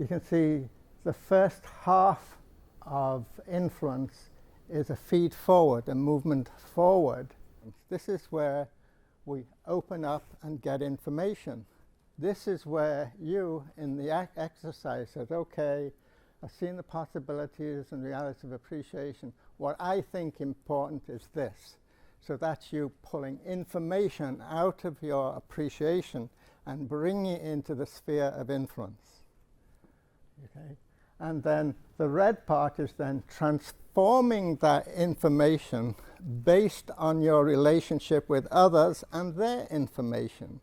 you can see the first half of influence is a feed forward, a movement forward. This is where we open up and get information. This is where you, in the exercise, said, okay, I've seen the possibilities and realities of appreciation. What I think important is this. So that's you pulling information out of your appreciation and bringing it into the sphere of influence. Okay? And then the red part is then transforming that information based on your relationship with others and their information.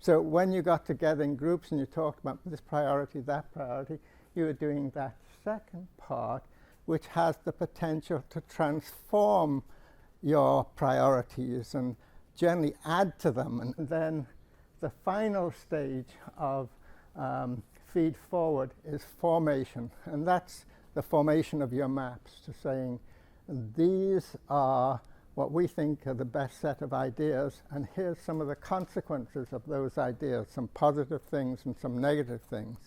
So when you got together in groups and you talked about this priority, that priority, you were doing that second part, which has the potential to transform your priorities and generally add to them. And then the final stage of feed forward is formation, and that's the formation of your maps, to saying these are what we think are the best set of ideas, and here's some of the consequences of those ideas, some positive things and some negative things.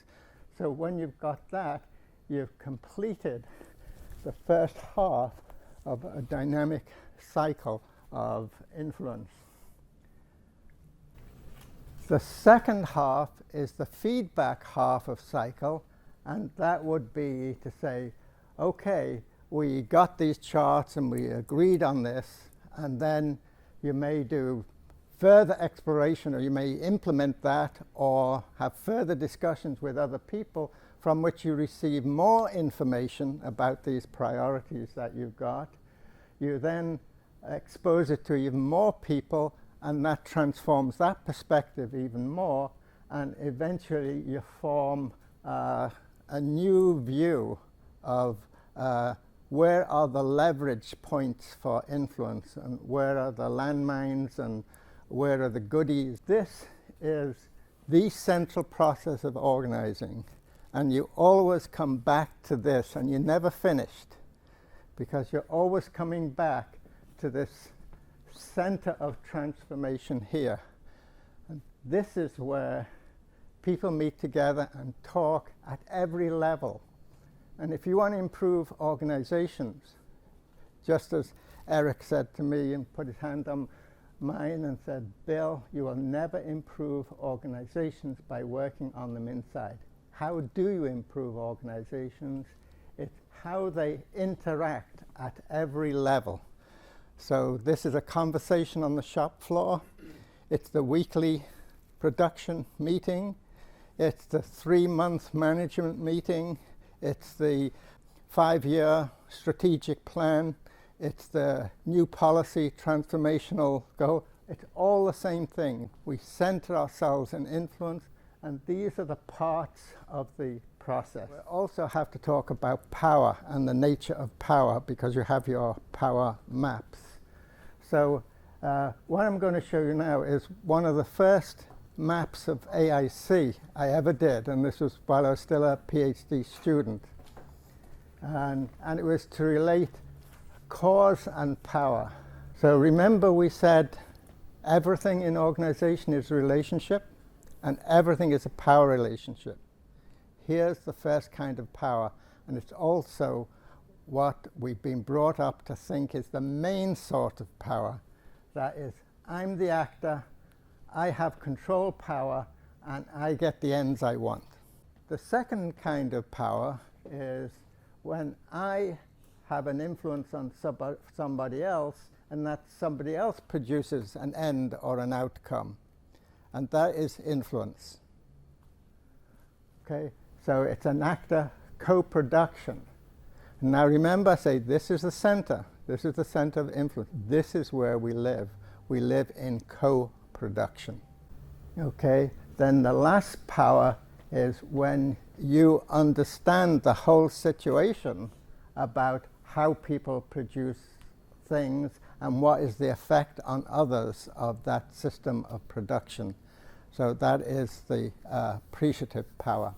So when you've got that, you've completed the first half of a dynamic cycle of influence. The second half is the feedback half of cycle, and that would be to say, okay, we got these charts and we agreed on this, and then you may do further exploration, or you may implement that or have further discussions with other people from which you receive more information about these priorities that you've got. You then expose it to even more people, and that transforms that perspective even more, and eventually you form a new view of where are the leverage points for influence, and where are the landmines, and where are the goodies. This is the central process of organizing, and you always come back to this, and you're never finished, because you're always coming back to this center of transformation here. And this is where people meet together and talk at every level. And if you want to improve organizations, just as Eric said to me and put his hand on mine and said, Bill, you will never improve organizations by working on them inside. How do you improve organizations? It's how they interact at every level. So this is a conversation on the shop floor. It's the weekly production meeting. It's the 3-month management meeting. It's the 5-year strategic plan. It's the new policy transformational goal. It's all the same thing. We center ourselves in influence, and these are the parts of the process. We also have to talk about power and the nature of power, because you have your power maps. So what I'm going to show you now is one of the first maps of AIC I ever did, and this was while I was still a PhD student. And it was to relate cause and power. So remember, we said everything in organization is a relationship, and everything is a power relationship. Here's the first kind of power, and it's also what we've been brought up to think is the main sort of power. That is, I'm the actor, I have control power, and I get the ends I want. The second kind of power is when I have an influence on somebody else, and that somebody else produces an end or an outcome. And that is influence. Okay, so it's an actor co-production. Now remember, say this is the center. This is the center of influence. This is where we live. We live in co-production. Okay, then the last power is when you understand the whole situation about how people produce things and what is the effect on others of that system of production. So that is the appreciative power.